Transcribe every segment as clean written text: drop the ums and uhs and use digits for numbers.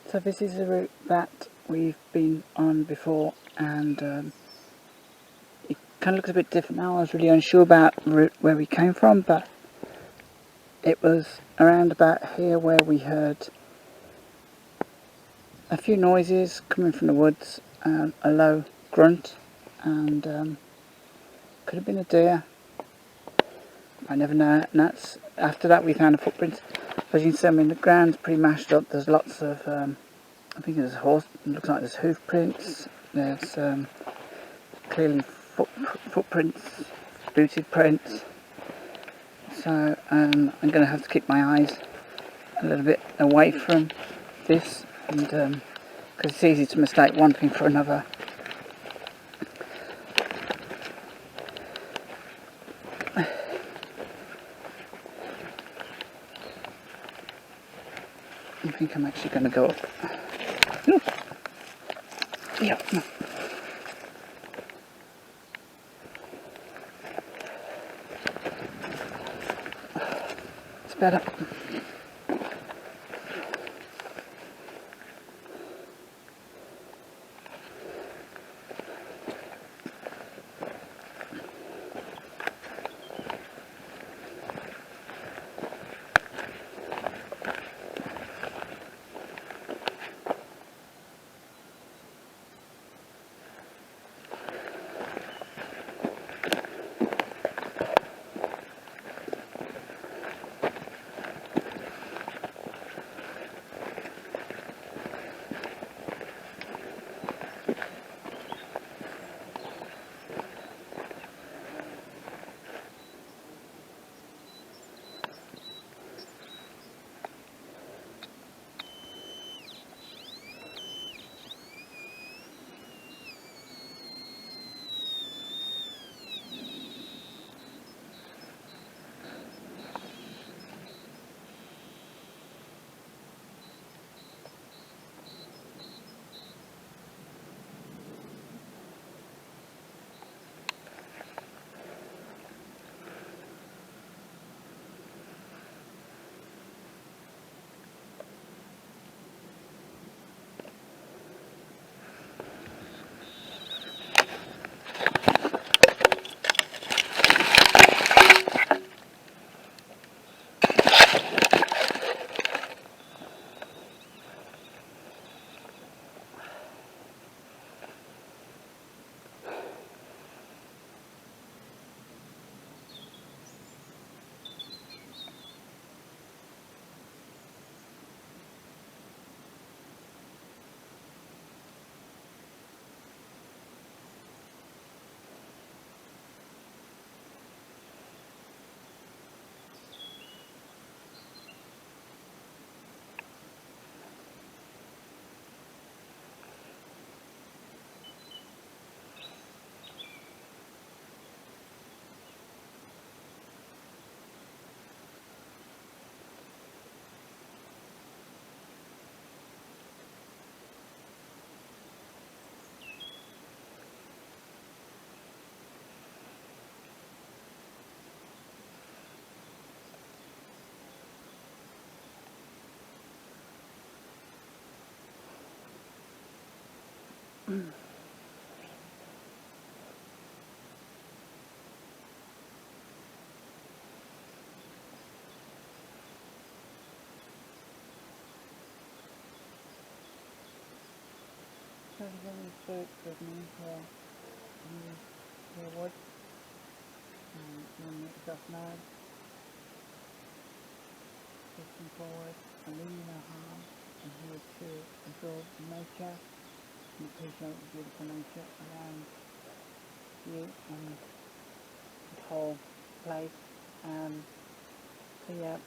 So this is a route that we've been on before, and it kind of looks a bit different now. I was really unsure about the route where we came from, but it was around about here where we heard a few noises coming from the woods, a low grunt, and could have been a deer. I never know. And that's after that we found a footprint. As you can see, I mean, the ground's pretty mashed up. There's lots of I think there's a horse. It looks like there's hoof prints. There's clearly footprints, booted prints. So I'm going to have to keep my eyes a little bit away from this, and because it's easy to mistake one thing for another. I think I'm actually going to go up. Ooh. Yeah. It's better. So there's only birds with me here in the woods, and one makes us mad, pushing forward, and leaning our harm, and here to absorb nature, and appreciate the beautiful nature around you and the whole place. So yeah.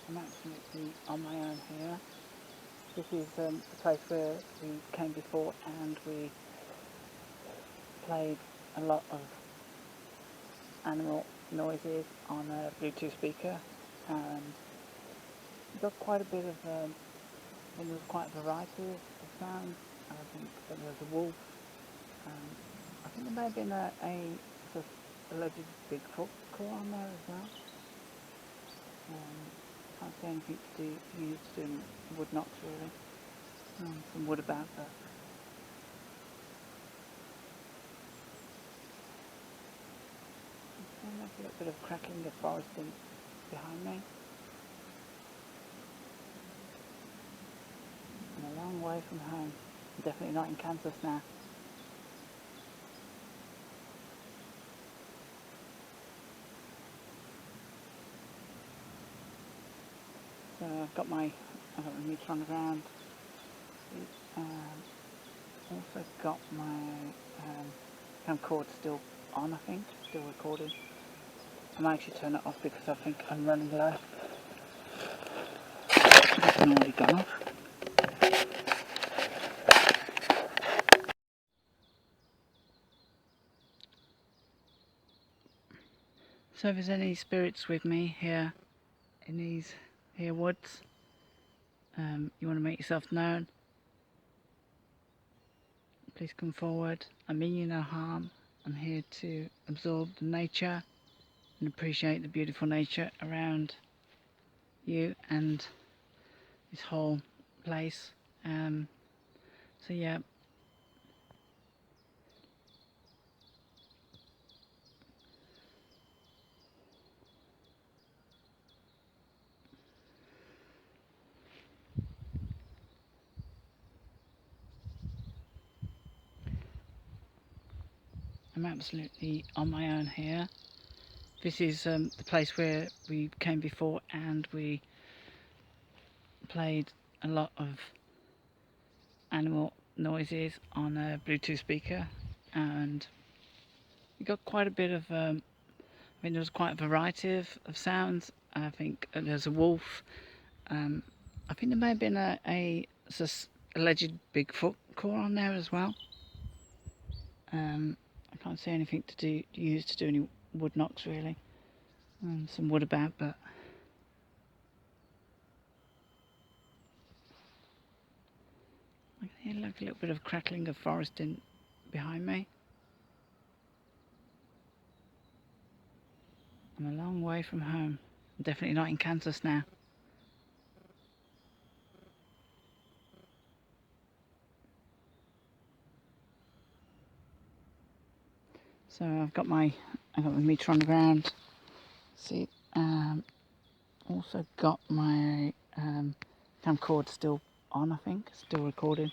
I'm absolutely on my own here. This is the place where we came before, and we played a lot of animal noises on a Bluetooth speaker, and we got quite a bit of, there was quite a variety of sounds. I think there was a wolf. Um, I think there may have been a sort of alleged Bigfoot call on there as well. Can't say anything to do used in wood knocks really. Some wood about that. There's a little bit of crackling of forest behind me. I'm a long way from home. I'm definitely not in Kansas now. So I've got my meter on the ground. Also got my camcorder still on, I think, still recording. I might actually turn it off because I think I'm running low. It's already gone off. So if there's any spirits with me here in these here woods, you want to make yourself known, please come forward. I mean you no harm. I'm here to absorb the nature and appreciate the beautiful nature around you and this whole place. So yeah, I'm absolutely on my own here. This is the place where we came before and we played a lot of animal noises on a Bluetooth speaker, and we got quite a bit of, I mean there was quite a variety of sounds. I think there's a wolf. I think there may have been a alleged Bigfoot call on there as well. I can't see anything to use to do any wood knocks really. Some wood about, but I can hear like a little bit of crackling of forest behind me. I'm a long way from home. I'm definitely not in Kansas now. So I've got my meter on the ground. See, also got my camcorder still on, I think, still recording.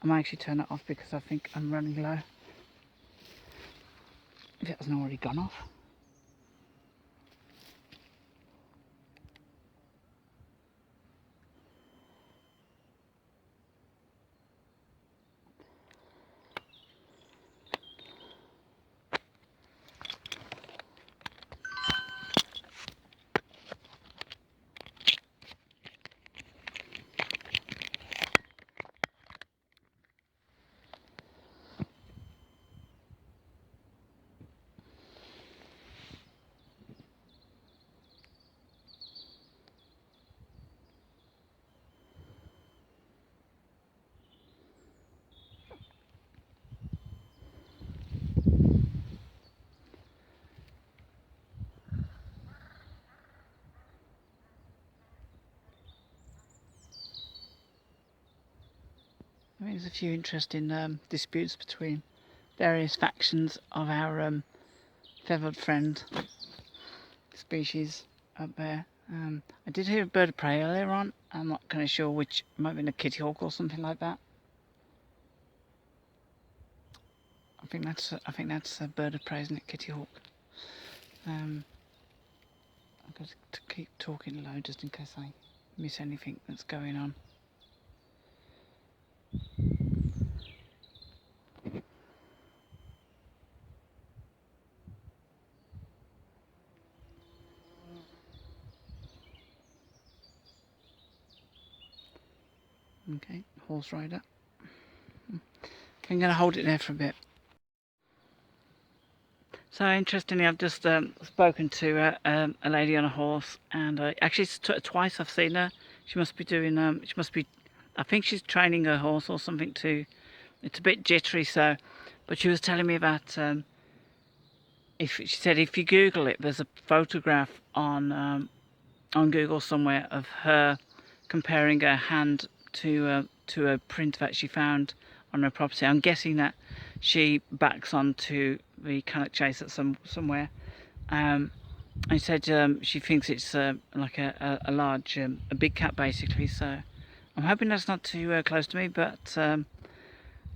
I might actually turn it off because I think I'm running low. If it hasn't already gone off. I mean, there's a few interesting disputes between various factions of our feathered friend species up there. I did hear a bird of prey earlier on. I'm not kind of sure which. It might have been a kitty hawk or something like that. I think that's a bird of prey, isn't it? Kitty hawk. I've got to keep talking low just in case I miss anything that's going on. Okay, horse rider. I'm going to hold it there for a bit. So interestingly, I've just spoken to a lady on a horse, and actually twice I've seen her. She must be doing, she must be, I think she's training her horse or something to, it's a bit jittery, so, but she was telling me about, if she said if you Google it, there's a photograph on Google somewhere of her comparing her hand to a print that she found on her property. I'm guessing that she backs onto the Cannock chase at somewhere. And she said she thinks it's like a large, a big cat basically. So I'm hoping that's not too close to me, but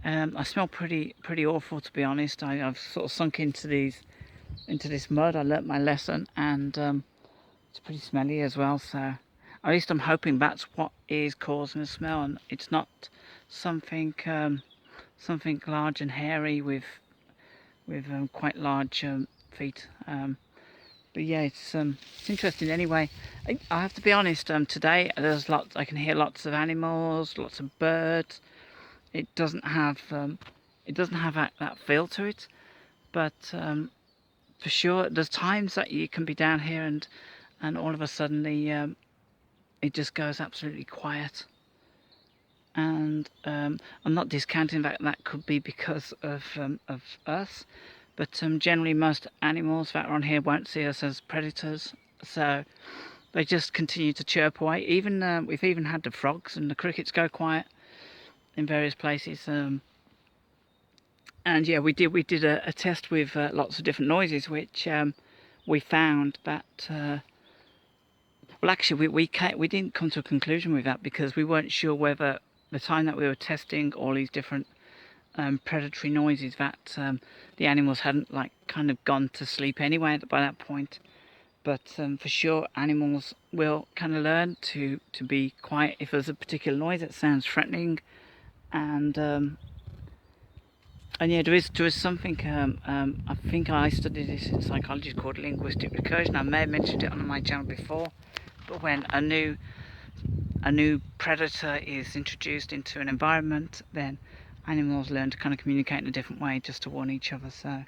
I smell pretty awful, to be honest. I've sort of sunk into this mud. I learnt my lesson, and it's pretty smelly as well. So at least I'm hoping that's what is causing the smell, and it's not something something large and hairy with quite large feet. But yeah, it's interesting. Anyway, I have to be honest. Today there's lots. I can hear lots of animals, lots of birds. It doesn't have that feel to it, but for sure, there's times that you can be down here and all of a sudden it just goes absolutely quiet. And I'm not discounting that could be because of us, but generally most animals that are on here won't see us as predators, so they just continue to chirp away. Even we've even had the frogs and the crickets go quiet in various places. And yeah, we did a test with lots of different noises, which we found that well, actually we didn't come to a conclusion with that because we weren't sure whether the time that we were testing all these different predatory noises that the animals hadn't like kind of gone to sleep anyway by that point. But for sure, animals will kind of learn to be quiet if there's a particular noise that sounds threatening. And yeah, there is something. I think I studied this in psychology called linguistic recursion. I may have mentioned it on my channel before, but when a new predator is introduced into an environment, then animals learn to kind of communicate in a different way just to warn each other. So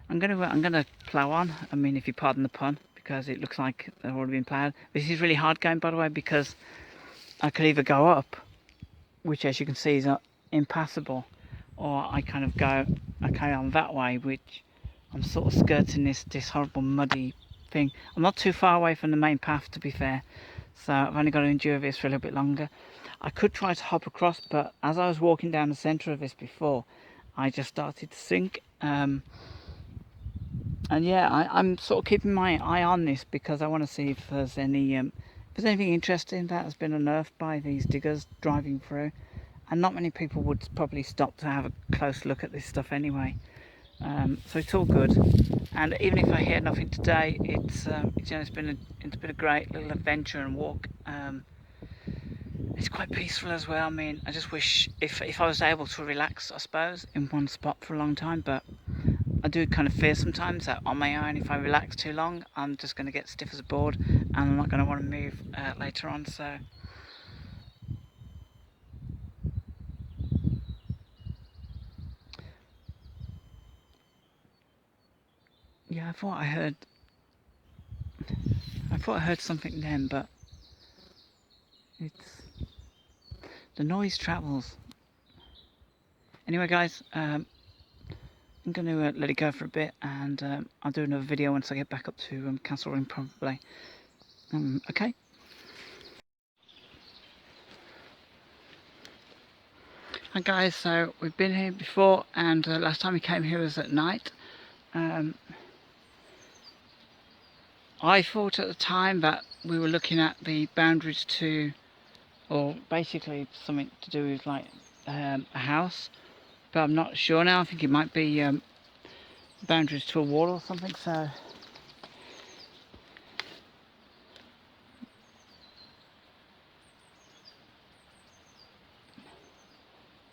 I'm gonna plough on. I mean, if you pardon the pun, because it looks like they've already been ploughed. This is really hard going, by the way, because I could either go up, which as you can see is impassable, or I carry on that way, which I'm sort of skirting this horrible muddy thing. I'm not too far away from the main path, to be fair, so I've only got to endure this for a little bit longer. I could try to hop across, but as I was walking down the centre of this before, I just started to sink. And yeah, I'm sort of keeping my eye on this because I want to see if there's anything interesting that has been unearthed by these diggers driving through. And not many people would probably stop to have a close look at this stuff anyway. So it's all good. And even if I hear nothing today, it's been a great little adventure and walk. It's quite peaceful as well. I mean, I just wish if I was able to relax, I suppose, in one spot for a long time. But I do kind of fear sometimes that on my own, if I relax too long, I'm just going to get stiff as a board, and I'm not going to want to move later on. So. Yeah, I thought I heard something then, but it's the noise travels. Anyway, guys, I'm going to let it go for a bit, and I'll do another video once I get back up to Castle Ring, probably. Okay. Hi guys, so we've been here before, and last time we came here was at night. I thought at the time that we were looking at the boundaries to, or basically something to do with like a house, but I'm not sure now. I think it might be boundaries to a wall or something. So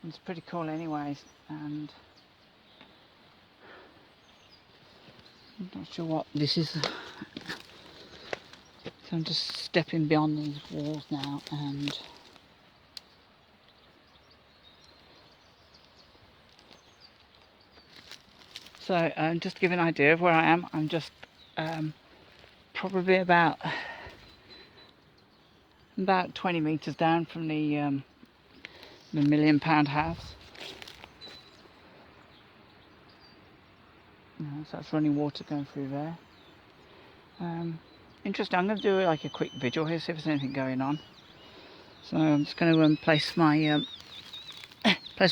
it's pretty cool anyways, and I'm not sure what this is. So I'm just stepping beyond these walls now, and So just to give you an idea of where I am, I'm just probably about 20 metres down from the £1,000,000 house. So that's running water going through there. Interesting. I'm going to do like a quick vigil here, see if there's anything going on. So I'm just going to place my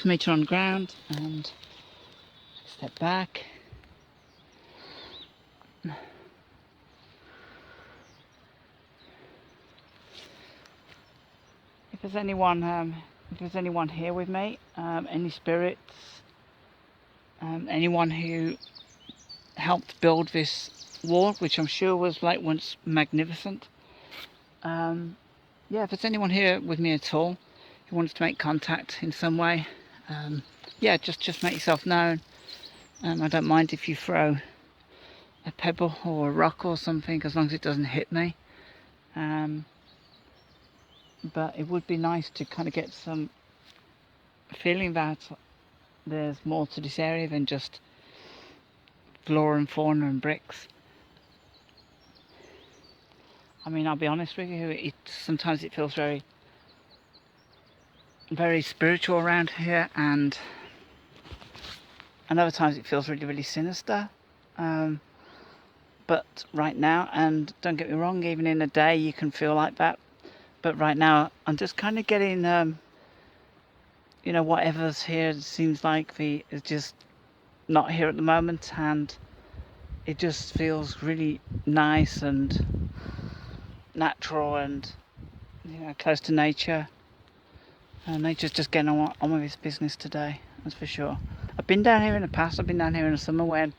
meter on the ground and step back. If there's anyone here with me, any spirits, anyone who helped build this wall, which I'm sure was like once magnificent. Yeah, if there's anyone here with me at all who wants to make contact in some way, yeah, just make yourself known. I don't mind if you throw a pebble or a rock or something, as long as it doesn't hit me. But it would be nice to kind of get some feeling that there's more to this area than just flora and fauna and bricks. I mean, I'll be honest with you, sometimes it feels very, very spiritual around here, and other times it feels really, really sinister. But right now, and don't get me wrong, even in a day you can feel like that. But right now, I'm just kind of getting, you know, whatever's here seems like is just not here at the moment, and it just feels really nice and natural and, you know, close to nature. Nature's just getting on with its business today, that's for sure. I've been down here in the past. I've been down here in the summer when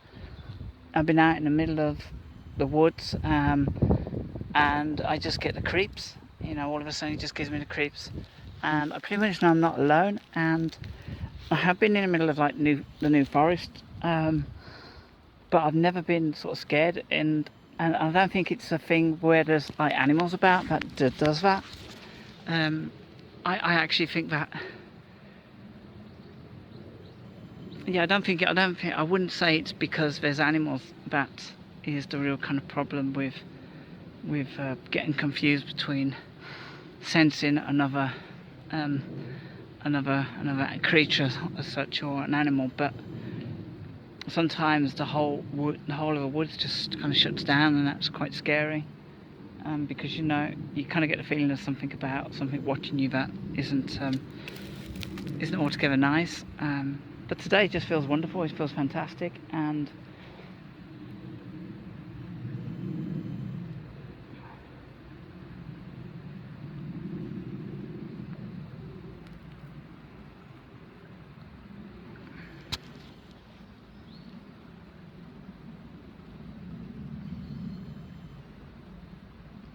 I've been out in the middle of the woods, and I just get the creeps. You know, all of a sudden it just gives me the creeps, and I pretty much know I'm not alone. And I have been in the middle of like the New Forest, but I've never been sort of scared, and I don't think it's a thing where there's like animals about that does that. I actually think that, yeah, I wouldn't say it's because there's animals that is the real kind of problem with getting confused between sensing another creature as such, or an animal. But sometimes the whole of the woods just kind of shuts down, and that's quite scary, because, you know, you kind of get the feeling there's something watching you that isn't altogether nice. But today just feels wonderful. It feels fantastic, and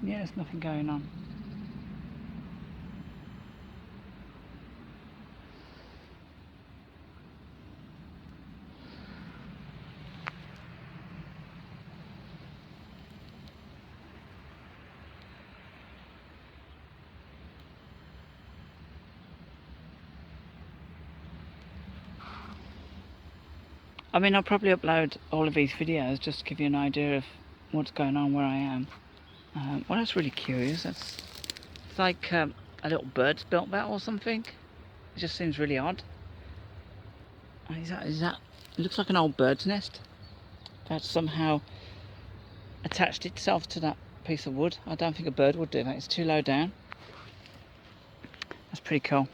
yeah, there's nothing going on. I mean, I'll probably upload all of these videos just to give you an idea of what's going on where I am. Well, that's really curious. It's like a little bird's built that or something. It just seems really odd. Is that? It looks like an old bird's nest that somehow attached itself to that piece of wood. I don't think a bird would do that. It's too low down. That's pretty cool.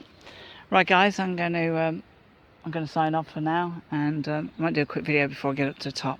Right, guys, I'm going to sign off for now, and I might do a quick video before I get up to the top.